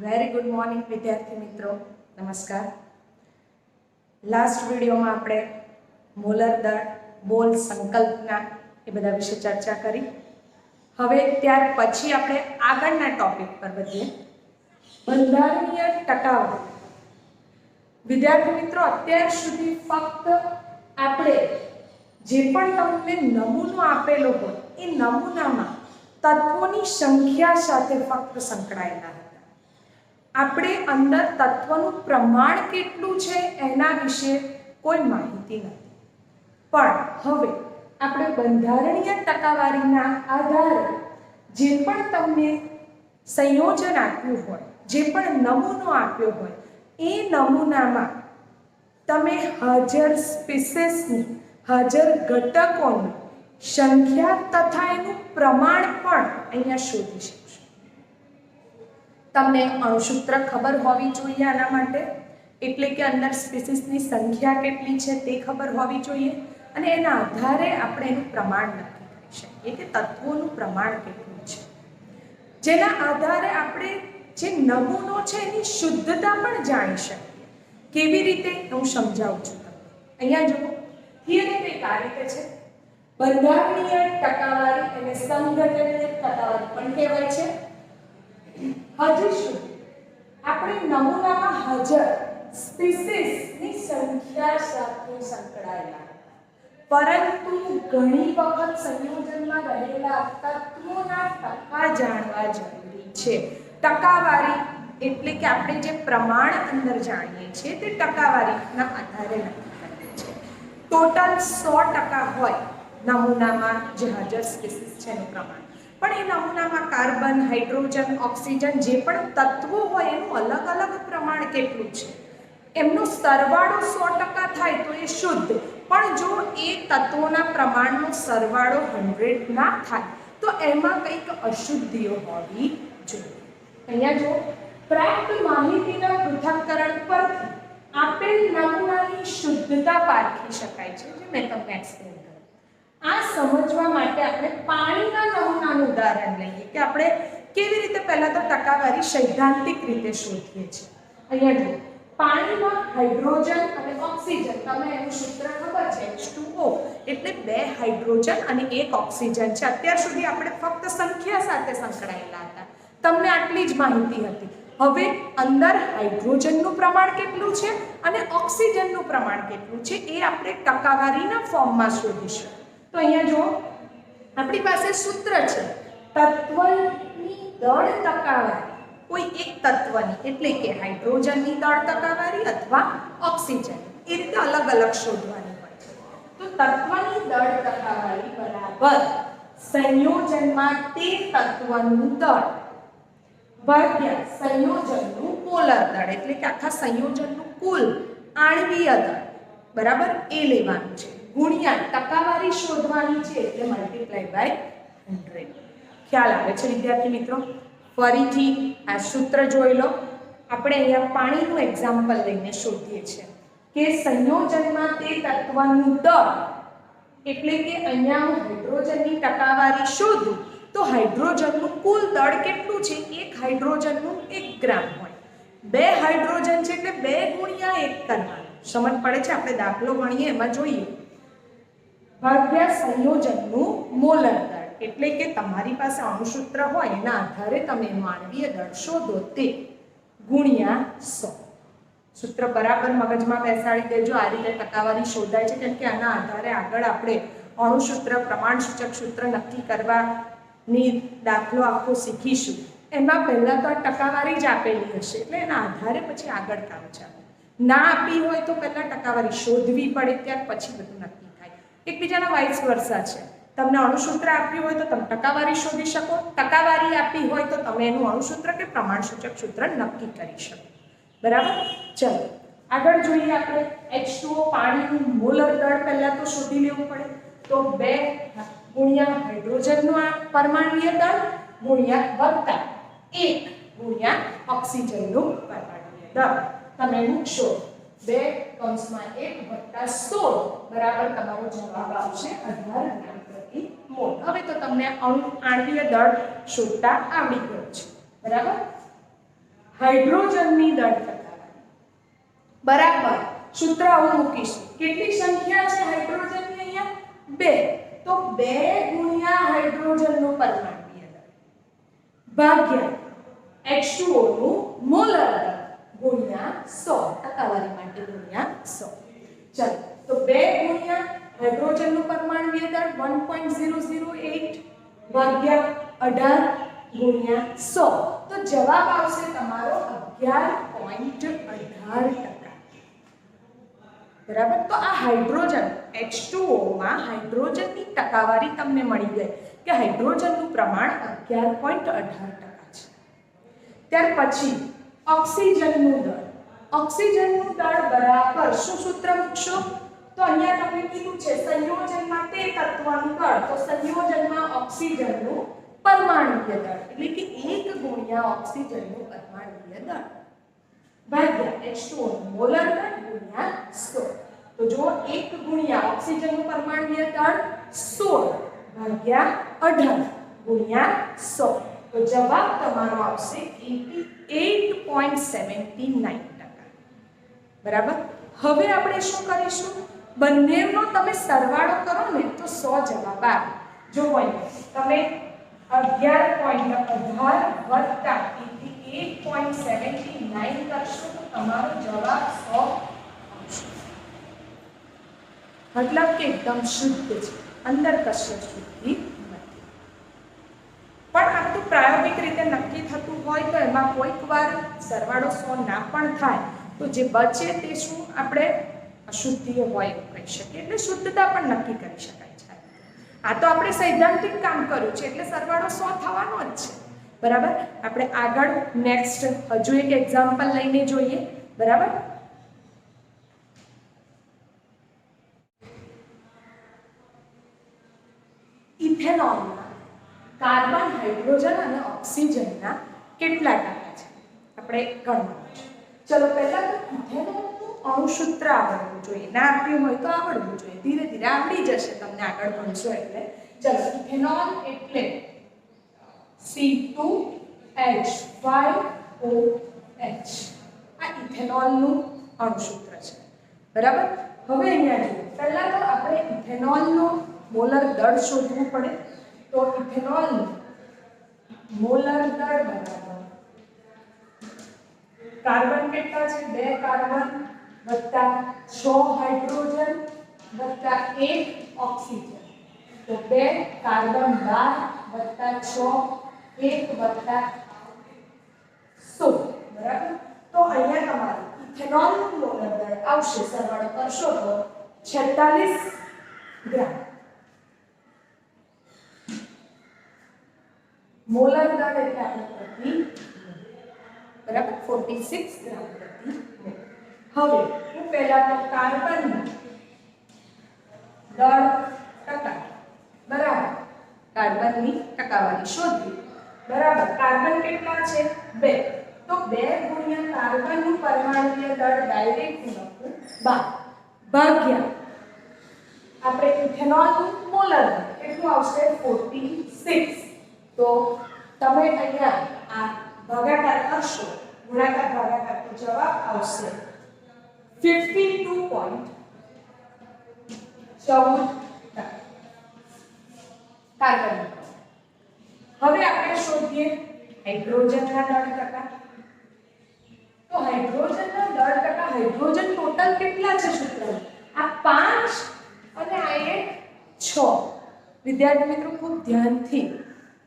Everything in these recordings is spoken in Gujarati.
વેરી ગુડ મોર્નિંગ વિદ્યાર્થી મિત્રો, નમસ્કાર. લાસ્ટ વિડીયોમાં આપણે મોલર દળ, બોલ, સંકલ્પના એ બધા વિશે ચર્ચા કરી. હવે ત્યાર પછી આપણે આગળના ટોપિક પર વધીએ. બંધારણીય ટકાવારી. વિદ્યાર્થી મિત્રો, અત્યાર સુધી ફક્ત આપણે જે પણ તમને નમૂનો આપેલો હોય એ નમૂનામાં તત્વોની સંખ્યા સાથે ફક્ત સંકળાયેલા હતા. આપણે અંદર તત્વનું પ્રમાણ કેટલું છે એના વિશે કોઈ માહિતી નથી. પણ હવે આપણે બંધારણીય ટકાવારીના આધારે જે પણ તમને સંયોજન આપ્યું હોય, જે પણ નમૂનો આપ્યો હોય, એ નમૂનામાં તમે હાજર સ્પીસીસની, હાજર ઘટકોની સંખ્યા તથા એનું પ્રમાણ પણ અહીંયા શોધી શકશો. તમને અણુસૂત્ર ખબર હોવી જોઈએ આના માટે, એટલે કે અંદર સ્પીસીસની સંખ્યા કેટલી છે તે ખબર હોવી જોઈએ, અને એના આધારે આપણે એનું પ્રમાણ નક્કી કરી શકીએ કે તત્વોનું પ્રમાણ કેટલું છે. જેના આધારે આપણે જે નમૂનો છે એની શુદ્ધતા પણ જાણી શકીએ. કેવી રીતે હું સમજાવું છું તમને. અહીંયા જુઓ, થિયરી કંઈક આ રીતે છે. બંધારણીય ટકાવારી અને સંઘટનીય ટકાવારી પણ કહેવાય છે. હજી સુધી આપણે નમૂનામાં હાજર સ્પીસીસની સંખ્યા સાથે સંકળાયેલા, પરંતુ ઘણી વખત સંયોજનમાં રહેલા તત્વોના ટકા જાણવા જરૂરી છે. ટકાવારી એટલે કે આપણે જે પ્રમાણ અંદર જાણીએ છીએ તે ટકાવારીના આધારે નક્કી કરીએ છીએ. ટોટલ 100% હોય નમૂનામાં જે હાજર સ્પીસીસ છે એનું પ્રમાણ, પણ એ નમૂનામાં કાર્બન, હાઇડ્રોજન, ઓક્સિજન જે પણ તત્વો હોય એનું અલગ અલગ પ્રમાણ કેટલું છે, એમનો સરવાળો 100% થાય તો એ શુદ્ધ. પણ જો એ તત્વોના પ્રમાણનો સરવાળો 100 ના થાય તો એમાં કંઈક અશુદ્ધિઓ હોવી જોઈએ. અહીંયા જો પ્રાપ્ત માહિતીના પૃથ્થકરણ પરથી આપેલ નમૂનાની શુદ્ધતા પારખી શકાય છે, જે મેં તમને એક્સપ્લેન કર્યું. આ સમજવા માટે આપણે પાણીના નમૂનાનું ઉદાહરણ લઈએ કે આપણે કેવી રીતે પહેલા તો ટકાવારી સૈદ્ધાંતિક રીતે શોધીએ છીએ. અહીંયા જુઓ, પાણીમાં હાઇડ્રોજન અને ઓક્સિજન, તમને એનું સૂત્ર ખબર છે, H2O એટલે 2 હાઇડ્રોજન અને 1 ઓક્સિજન છે. અત્યાર સુધી આપણે ફક્ત સંખ્યા સાથે સંકળાયેલા હતા, તમને આટલી જ માહિતી હતી. હવે અંદર હાઇડ્રોજનનું પ્રમાણ કેટલું છે અને ઓક્સિજનનું પ્રમાણ કેટલું છે એ આપણે ટકાવારીના ફોર્મમાં શોધીશું. તો અહીંયા જો આપણી પાસે સૂત્ર છે, તત્વની દળ ટકાવારી કોઈ એક તત્વની, એટલે કે હાઇડ્રોજનની દળ ટકાવારી અથવા ઓક્સિજન, એ રીતે અલગ અલગ શોધવાની હોય છે. તો તત્વની દળ ટકાવારી બરાબર સંયોજનમાં તે તત્વનું દળ ભાગ્યા સંયોજનનું મોલર દળ, એટલે કે આખા સંયોજનનું કુલ આણ્વીય દળ બરાબર એ લેવાનું છે, ગુણ્યા ટકાવારી શોધવાની છે એટલે મલ્ટીપ્લાય બાય 100. ખ્યાલ આવે છે વિદ્યાર્થી મિત્રો? ફરીથી આ સૂત્ર જોઈ લો. આપણે અહીંયા પાણીનું એક્ઝામ્પલ લઈને શોધીએ છીએ કે સંયોજનમાં તે તત્વનું દળ, એટલે કે અહીંયા હું હાઇડ્રોજનની ટકાવારી શોધું તો હાઇડ્રોજનનું કુલ દળ કેટલું છે? 1 હાઇડ્રોજનનું 1 ગ્રામ હોય. 2 હાઇડ્રોજન છે એટલે 2 ગુણ્યા 1 કરવાનું. સમજ પડે છે? આપણે દાખલો ગણીએ એમાં જોઈએ. ભાગ્યા સંયોજનનું મોલર દળ, એટલે કે તમારી પાસે અણુસૂત્ર હોય એના આધારે તમે એનું આણ્વીય દળ શોધો તે ગુણ્યા 100. સૂત્ર બરાબર મગજમાં બેસાડી દેજો. આ રીતે ટકાવારી શોધાય છે, કેમ કે આના આધારે આગળ આપણે અણુસૂત્ર, પ્રમાણસૂચક સૂત્ર નક્કી કરવાની દાખલો આખો શીખીશું. એમાં પહેલાં તો આ ટકાવારી જ આપેલી હશે એટલે એના આધારે પછી આગળ કામ ચાલે. ના આપી હોય તો પહેલાં ટકાવારી શોધવી પડે, ત્યાર પછી બધું નક્કી થાય. એકબીજાના વાઇસ વર્સા છે. તમને અણુસૂત્ર આપ્યું હોય તો તમે ટકાવારી શોધી શકો, ટકાવારી આપી હોય તો તમે એનું અણુસૂત્ર કે પ્રમાણસૂચક સૂત્ર નક્કી કરી શકો. બરાબર? ચલો આગળ જોઈએ. આપણે H2O પાણીનું મોલર દળ પહેલા તો શોધી લેવું પડે. તો 2 ગુણ્યા હાઇડ્રોજનનું આ પરમાણુય દળ ગુણ્યા વત્તા 1 ગુણ્યા ઓક્સિજનનું પરમાણુય દળ. તમે મૂકશો 2 કૌંસમાં 1 વત્તા 16 બરાબર તમારો જવાબ આવશે 18 ગ્રામ પ્રતિ મોલ. હવે તો તમને આણ્વીય દળ શોધતા આવડી ગયો છે. બરાબર? હાઇડ્રોજનની દળ ટકાવારી બરાબર સૂત્ર આવું મૂકીશું. કેટલી સંખ્યા છે હાઇડ્રોજનની અહીંયા? 2. તો 2 ગુણ્યા હાઇડ્રોજનનું પરમાણુય દળ ભાગ્યા H2O નું મોલર દળ ગુણ્યા 100 ટકાવારી માટે ગુણ્યા 100. ચાલો તો 2 ગુણ્યા હાઇડ્રોજનનું પરમાણુય દળ 1.008 ભાગ્યા 18 ગુણ્યા 100 તો જવાબ આવશે તમારો 11.18%. બરાબર. તો આ હાઇડ્રોજન H2O માં હાઇડ્રોજનની ટકાવારી તમને મળી ગઈ કે હાઇડ્રોજનનું પ્રમાણ 11.18% છે. ત્યાર પછી ઓક્સિજનનું દળ. ઓક્સિજનનું દળ બરાબર શું સૂત્ર મૂકશો? તો અહીંયા તમને કીધું છે સંયોજનમાં તે તત્વનું દળ, તો સંયોજનમાં ઓક્સિજનનું પરમાણુય દળ એટલે કે 1 ગુણ્યા ઓક્સિજનનું પરમાણુય દળ ભાગ્યા H2O નું મોલર દળ ગુણ્યા 100. તો જો 1 ગુણ્યા ઓક્સિજનનું પરમાણુય દળ 16 ભાગ્યા 18 ગુણ્યા 100 તો જવાબ તમારો આવશે 88.79%. બરાબર. હવે આપણે શું કરીશું? બંનેનો તમે સરવાળો કરો ને તો 100 જવાબ આવે. જો તમે 11.18 વત્તા 88.79 કરશો તો તમારો જવાબ 100 આવશે. મતલબ કે એકદમ શુદ્ધ છે, અંદર કશું શુદ્ધિ નથી. પણ આ તો પ્રાયોગિક રીતે નક્કી થતું હોય તો એમાં કોઈક વાર સરવાળો 100 ના પણ થાય તો જે બચે તે શું આપણે અશુદ્ધિ હોય એવું કહી શકીએ. એટલે શુદ્ધતા પણ નક્કી કરી શકાય છે. આ તો આપણે સૈદ્ધાંતિક કામ કર્યું છે એટલે સરવાળો 100 થવાનો જ છે. બરાબર. આપણે આગળ નેક્સ્ટ હજુ એક એક્ઝામ્પલ લઈને જોઈએ. બરાબર. ઇથેનોલમાં કાર્બન, હાઇડ્રોજન અને ઓક્સિજનના કેટલા ટકા છે આપણે ગણવાનું છે. ચલો પહેલા તો ઇથેનોલનું અણુસૂત્ર આવડવું જોઈએ. ના આપ્યું હોય તો આવડવું જોઈએ. ધીરે ધીરે આવડી જશે તમને આગળ ભણશો એટલે. ચલો ઇથેનોલ એટલે C2H5OH આ ઇથેનોલનું અણુસૂત્ર છે. બરાબર. હવે અહીંયા જોઈએ પહેલા તો આપણે ઇથેનોલનો મોલર દળ શોધવું પડે. તો ઇથેનોલનું મોલર દળ બરાબર કાર્બન કેટલા છે? 2 કાર્બન વત્તા 6 હાઇડ્રોજન વત્તા 1 ઓક્સિજન. તો 2 કાર્બન 12 વત્તા 6 1 વત્તા 16. બરાબર. તો અહીંયા તમારું ઇથેનોલનું મોલર દળ આવશે સરવાળો કરશો તો 46 ગ્રામ. મોલર દળ એટલે આપણે પ્રતિ બરાબર 46 ગ્રામ પ્રતિ મોલ. હવે હું પહેલા તો કાર્બનના દળ ટકા બરાબર કાર્બનની ટકાવારી શોધવી. બરાબર. કાર્બન કેટલા છે? 2. તો 2 ગુણ્યા કાર્બનનું પરમાણુય દળ ડાયરેક્ટ લખું 12 ભાગ્યા આપણે ઇથેનોલનું મોલર દળ કેટલું આવશે? 46. તો તમે અહીંયા આ ભાગાકાર કરશો, ગુણાકાર ભાગાકાર તો જવાબ આવશે 52.14% કાર્બન. હવે આપણે શોધીએ હાઇડ્રોજનના દળ ટકા. તો હાઇડ્રોજનના દળ ટકા હાઇડ્રોજન ટોટલ કેટલા છે સૂત્ર? આ 5 અને આ એક 6. વિદ્યાર્થી મિત્રો ખૂબ ધ્યાનથી.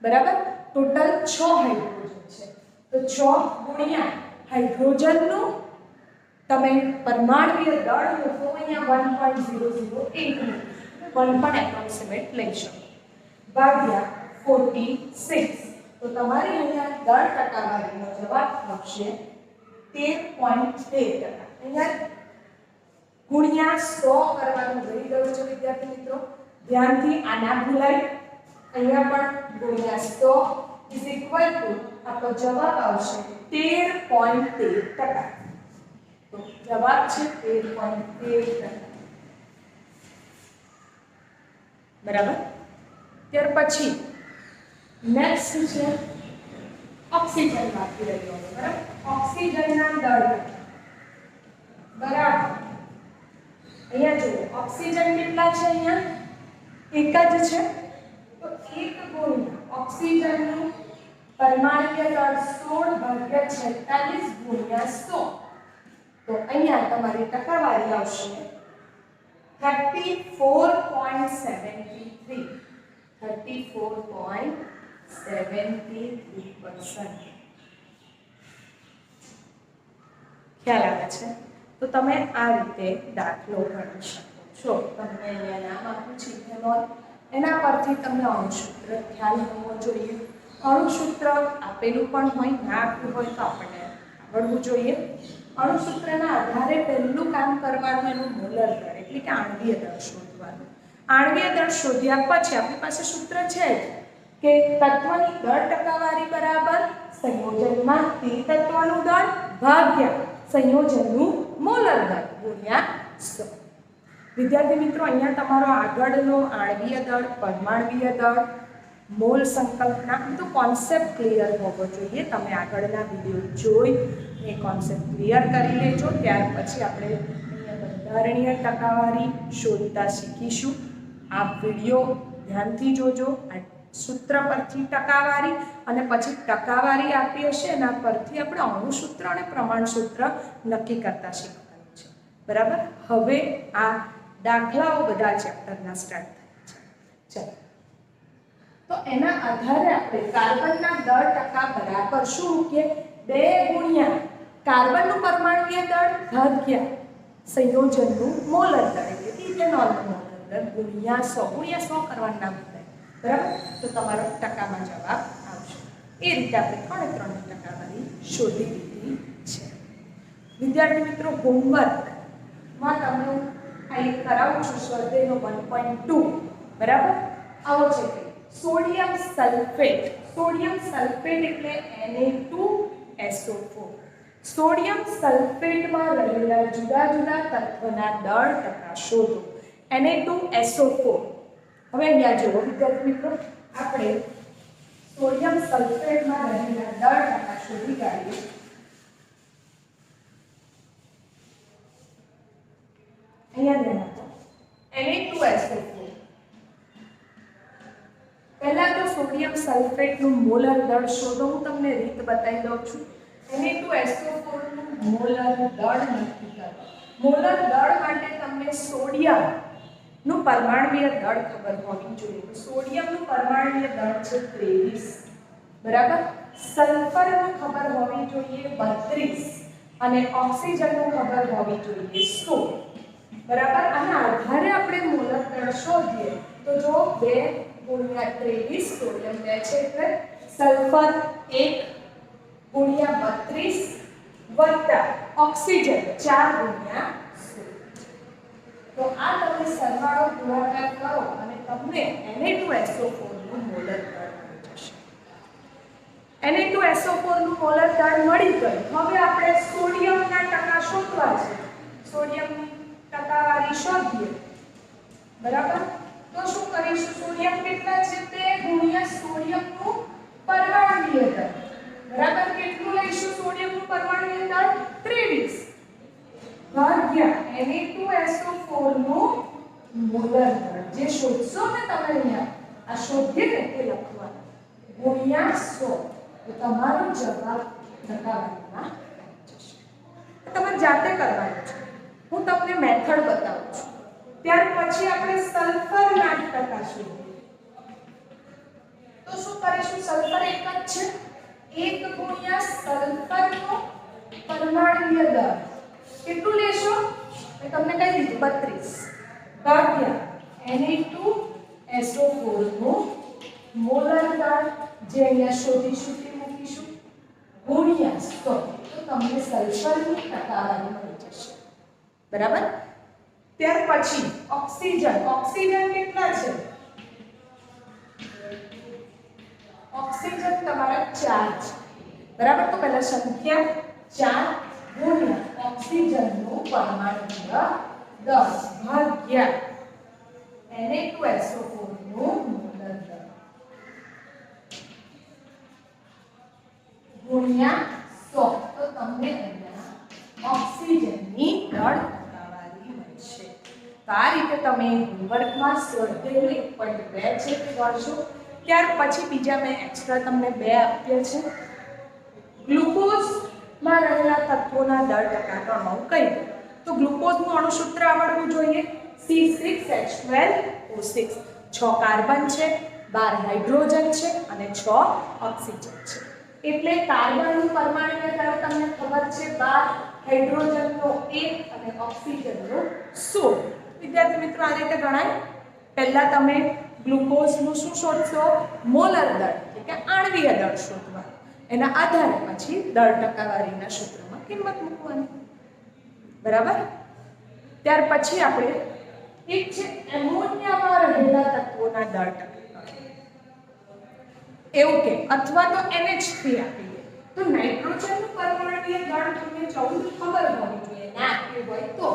બરાબર. ટોટલ 6 હાઇડ્રોજન છે. તો 6 ગુણ્યા હાઇડ્રોજનનું તમે પરમાણુય દળ મૂકો અહીંયા 1.008 1 પણ એપ્રોક્સિમેટ લઈ શકો ભાગ્યા 46. તો તમારી અહીંયા દળ ટકાવારીનો જવાબ આવશે 13.13%. અહીંયા ગુણ્યા 100 કરવાનું રહી ગયું છે વિદ્યાર્થી મિત્રો. ધ્યાનથી આ ના ભૂલાય. અહીંયા પણ ગુણ્યા 100 ઇઝ ઇક્વલ ટુ આપણો જવાબ આવશે 13.13%. તો જવાબ છે 13.13%. બરાબર. ત્યાર પછી નેક્સ્ટ છે ઓક્સિજન બાકી રહ્યો. બરાબર. ઓક્સિજનના દળ બરાબર અહીંયા જુઓ ઓક્સિજન કેટલા છે અહીંયા એક જ છે તો 1 ગુણ્યા ઓક્સિજનનું પરમાણુય દળ 16 ભાગ્યા 46 ગુણ્યા 100 તો અહીંયા તમારી ટકાવારી આવશે 34.73 34.73%. ખ્યાલ આવે છે તો તમે આ રીતે દાખલો ગણી શકો છો. તમને અહીંયા નામ આપ્યું છે ઇથેનોલ, એના પરથી તમને અણુસૂત્ર ખ્યાલ હોવો જોઈએ. અણુસૂત્ર આપેલું પણ હોય, ના આપ્યું હોય તો આપણે આવડવું જોઈએ. અણુસૂત્રના આધારે પહેલું કામ કરવાનું એનું મોલર દળ એટલે કે આણ્વીય દળ શોધવાનું. આણ્વીય દળ શોધ્યા પછી આપણી પાસે સૂત્ર છે કે તત્વની દળ ટકાવારી બરાબર સંયોજનમાં તે તત્વનું દળ ભાગ્યા સંયોજનનું મોલર દળ ગુણ્યા 100. વિદ્યાર્થી મિત્રો અહીંયા તમારો આગળનો આણ્વીય દળ, પરમાણ્વીય દળ, મોલ સંકલ્પના તો કોન્સેપ્ટ ક્લિયર હોવો જોઈએ. તમે આગળના વિડીયો જોઈ એ કોન્સેપ્ટ ક્લિયર કરી લેજો. ત્યાર પછી આપણે અહીંયા બંધારણીય ટકાવારી શોધતા શીખીશું. આ વિડીયો ધ્યાનથી જોજો. આ સૂત્ર પરથી ટકાવારી અને પછી ટકાવારી આપી હશે એના પરથી આપણે અણુસૂત્ર અને પ્રમાણસૂત્ર નક્કી કરતા શીખવાનું છે. બરાબર. હવે આ દાખલાઓ બધા ચેપ્ટરના સ્ટાર્ટ થાય છે. ચાલો તો એના આધારે આપણે કાર્બનના દળ ટકા બરાબર શું મૂકીએ 2 ગુણ્યા કાર્બનનું પરમાણુય દળ ભાગ્યા સંયોજનનું મોલર દળ એટલે કે ઇથેનોલનું મોલર દળ ગુણ્યા 100 કરવાનું નામ થાય. બરાબર. તો તમારો ટકામાં જવાબ આવશે. એ રીતે આપણે 3 ટકાવારી શોધી લીધી છે. વિદ્યાર્થી મિત્રો હોમવર્કમાં તમને આ એક કરાવું છું સ્વાધ્યાયનો 1.2 બરાબર. આવો છે કે સોડિયમ સલ્ફેટ. સોડિયમ સલ્ફેટ એટલે Na2SO4. સોડિયમ સલ્ફેટમાં રહેલા જુદા જુદા તત્વના દળ ટકા શોધો. Na2SO4. હવે અહીંયા જુઓ વિદ્યાર્થી મિત્રો આપણે સોડિયમ સલ્ફેટમાં રહેલા દળ ટકા શોધી કાઢીએ. અહીંયા ધ્યાન આપો Na2SO4. પહેલા તો સોડિયમ સલ્ફેટનું મોલર દળ શોધો. હું તમને રીત બતાવી દઉં છું. Na2SO4 નું મોલર દળ નક્કી કરો. મોલર દળ માટે તમને સોડિયમ નું પરમાણુય દળ ખબર હોવી જોઈએ. સોડિયમનું પરમાણુય દળ છે 23 બરાબર. સલ્ફરનું ખબર હોવી જોઈએ 32 અને ઓક્સિજનનું ખબર હોવી જોઈએ 100 બરાબર. આના આધારે આપણે મોલર દળ શોધીએ તો જો 2 ગુણ્યા 23 સોડિયમ 2 છે એટલે સલ્ફર 1 ગુણ્યા 32 વત્તા ઓક્સિજન 4 ગુણ્યા 100. તો આ તમે સરવાળો ગુણાકાર કરો અને તમને Na2SO4 નું મોલર દળ મળી જશે. Na2SO4 નું મોલર દળ મળી ગયું. હવે આપણે સોડિયમના ટકા શોધવા છે. સોડિયમની ટકાવારી શોધીએ બરાબર. તો શું કરીશું? સોડિયમ કેટલા છે તે ગુણ્યા સોડિયમનું પરમાણુય દળ બરાબર. કેટલું લઈશું? સોડિયમનું પરમાણુય દળ 23 ભાગ્યા Na2SO4 નું મોલર દળ જે શોધશો ને તમે અહીંયા આ શોધીએ ને તે લખવાનું ગુણ્યા 100. તો તમારો જવાબ ટકાવારીમાં આવી જશે. તમારે જાતે કરવાનું છે. હું તમને મેથડ બતાવું છું. ત્યાર પછી આપણે સલ્ફરના ટકા શોધીએ. તો શું કરીશું? સલ્ફર એક જ છે. 1 ગુણ્યા સલ્ફરનો પરમાણુય દળ કેટલું લેશો? મેં તમને કહી દીધું 32 ભાગ્યા Na2SO4 નું મોલર દળ જે અહીંયા શોધીશું તે મૂકીશું ગુણ્યા 100. તો તમને સલ્ફરની ટકાવારી મળી જશે બરાબર. ત્યાર પછી ઓક્સિજન. ઓક્સિજન કેટલા છે? ઓક્સિજન તમારા 4 છે બરાબર. તો પહેલા સંખ્યા 4 ગુણ્યા ઓક્સિજનનું પરમાણુય દળ ભાગ્યા Na2SO4 નું મોલર દળ ગુણ્યા 100. તો તમને અહીંયા ઓક્સિજનની દળ ટકાવારી મળશે. તો આ રીતે તમે હોમવર્કમાં સ્વાધ્યાય 1.2 ચેક કરશો. ત્યાર પછી બીજા મેં એક્સ્ટ્રા તમને 2 આપ્યા છે. ગ્લુકોઝમાં રહેલા તત્વોના દળ ટકાનો હું કહી દઉં તો ગ્લુકોઝનું અણુસૂત્ર આવડવું જોઈએ. C6H12O6. 6 કાર્બન છે, 12 હાઇડ્રોજન છે અને 6 ઓક્સિજન છે. એટલે કાર્બનનું પરમાણુય દળ તમને ખબર છે 12, હાઇડ્રોજનનો 1 અને ઓક્સિજનનો 16. વિદ્યાર્થી મિત્રો આ રીતે ગણાય. પહેલા તમે ગ્લુકોઝનું શું શોધશો? મોલર દળ એટલે કે આણ્વીય દળ શોધવાનું. એના આધારે પછી દળ ટકાવારીના સૂત્રમાં કિંમત મૂકવાની. બરાબર? ત્યાર પછી આપણે એક છે એમોનિયામાં રહેલા તત્વોના દળ ટકાવારી. એવું કે અથવા તો NH3 આપી દે તો નાઇટ્રોજનનું પરમાણુય દળ તમને 14 ખબર હોવી જોઈએ. ના આપ્યું હોય તો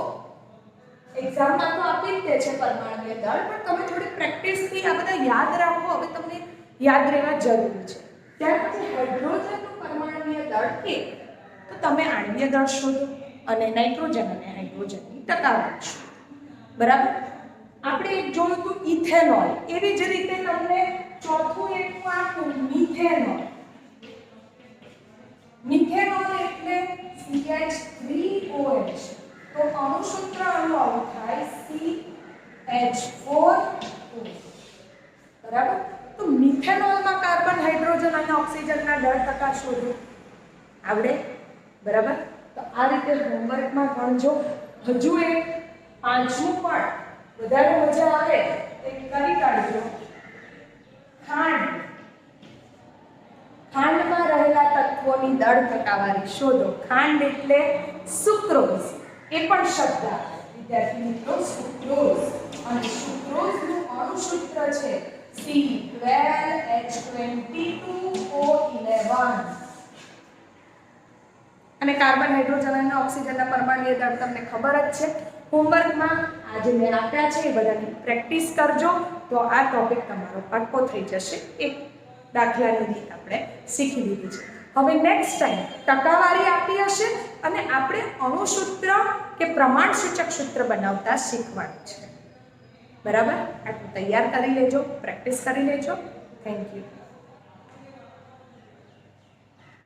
એક્ઝામમાં તો આપી જ દે છે પરમાણુય દળ, પણ તમે થોડી પ્રેક્ટિસથી આ બધા યાદ રાખો. હવે તમને યાદ રહેવા જરૂરી છે. ત્યાર પછી હાઇડ્રોજનનું પરમાણુય દળ કે તો તમે આણ્વીય દળ શોધો અને નાઇટ્રોજન અને હાઇડ્રોજનની ટકાવારી શોધો. બરાબર? આપણે એક જોયું હતું ઇથેનોલ. એવી જ રીતે તમને ચોથું એક આપ્યું મિથેનોલ. મિથેનોલ એટલે CH3OH. તો અણુસૂત્ર આનું થાય CH4OH. બરાબર? તો મિથેનોલમાં કાર્બન, હાઇડ્રોજન અને ઓક્સિજનના દળ ટકા શોધો. આવડે? બરાબર? તો આ રીતે હોમવર્કમાં ગણજો. હજુ એક 5મું પણ વધારે મજા આવે એક કરી કાઢજો. ખાંડ. ખાંડમાં રહેલા તત્વોની દળ ટકાવારી શોધો. ખાંડ એટલે સુક્રોઝ. એ પણ શબ્દ આવે વિદ્યાર્થી મિત્રો, સુક્રોઝ. અને સુક્રોઝનું અણુસૂત્ર છે C12H22O11. અને કાર્બન, હાઇડ્રોજન અને ઓક્સિજનના પરમાણુય દળ તમને ખબર જ છે. હોમવર્કમાં આજે મેં આપ્યા છે એ બધાની પ્રેક્ટિસ કરજો તો આ ટોપિક તમારો પાક્કો થઈ જશે. એક દાખલાની રીત આપણે શીખી લીધી છે. હવે નેક્સ્ટ ટાઈમ ટકાવારી આપી હશે અને આપણે અણુસૂત્ર કે પ્રમાણસૂચક સૂત્ર બનાવતા શીખવાનું છે. બરાબર? આટલું તૈયાર કરી લેજો, પ્રેક્ટિસ કરી લેજો. Thank you.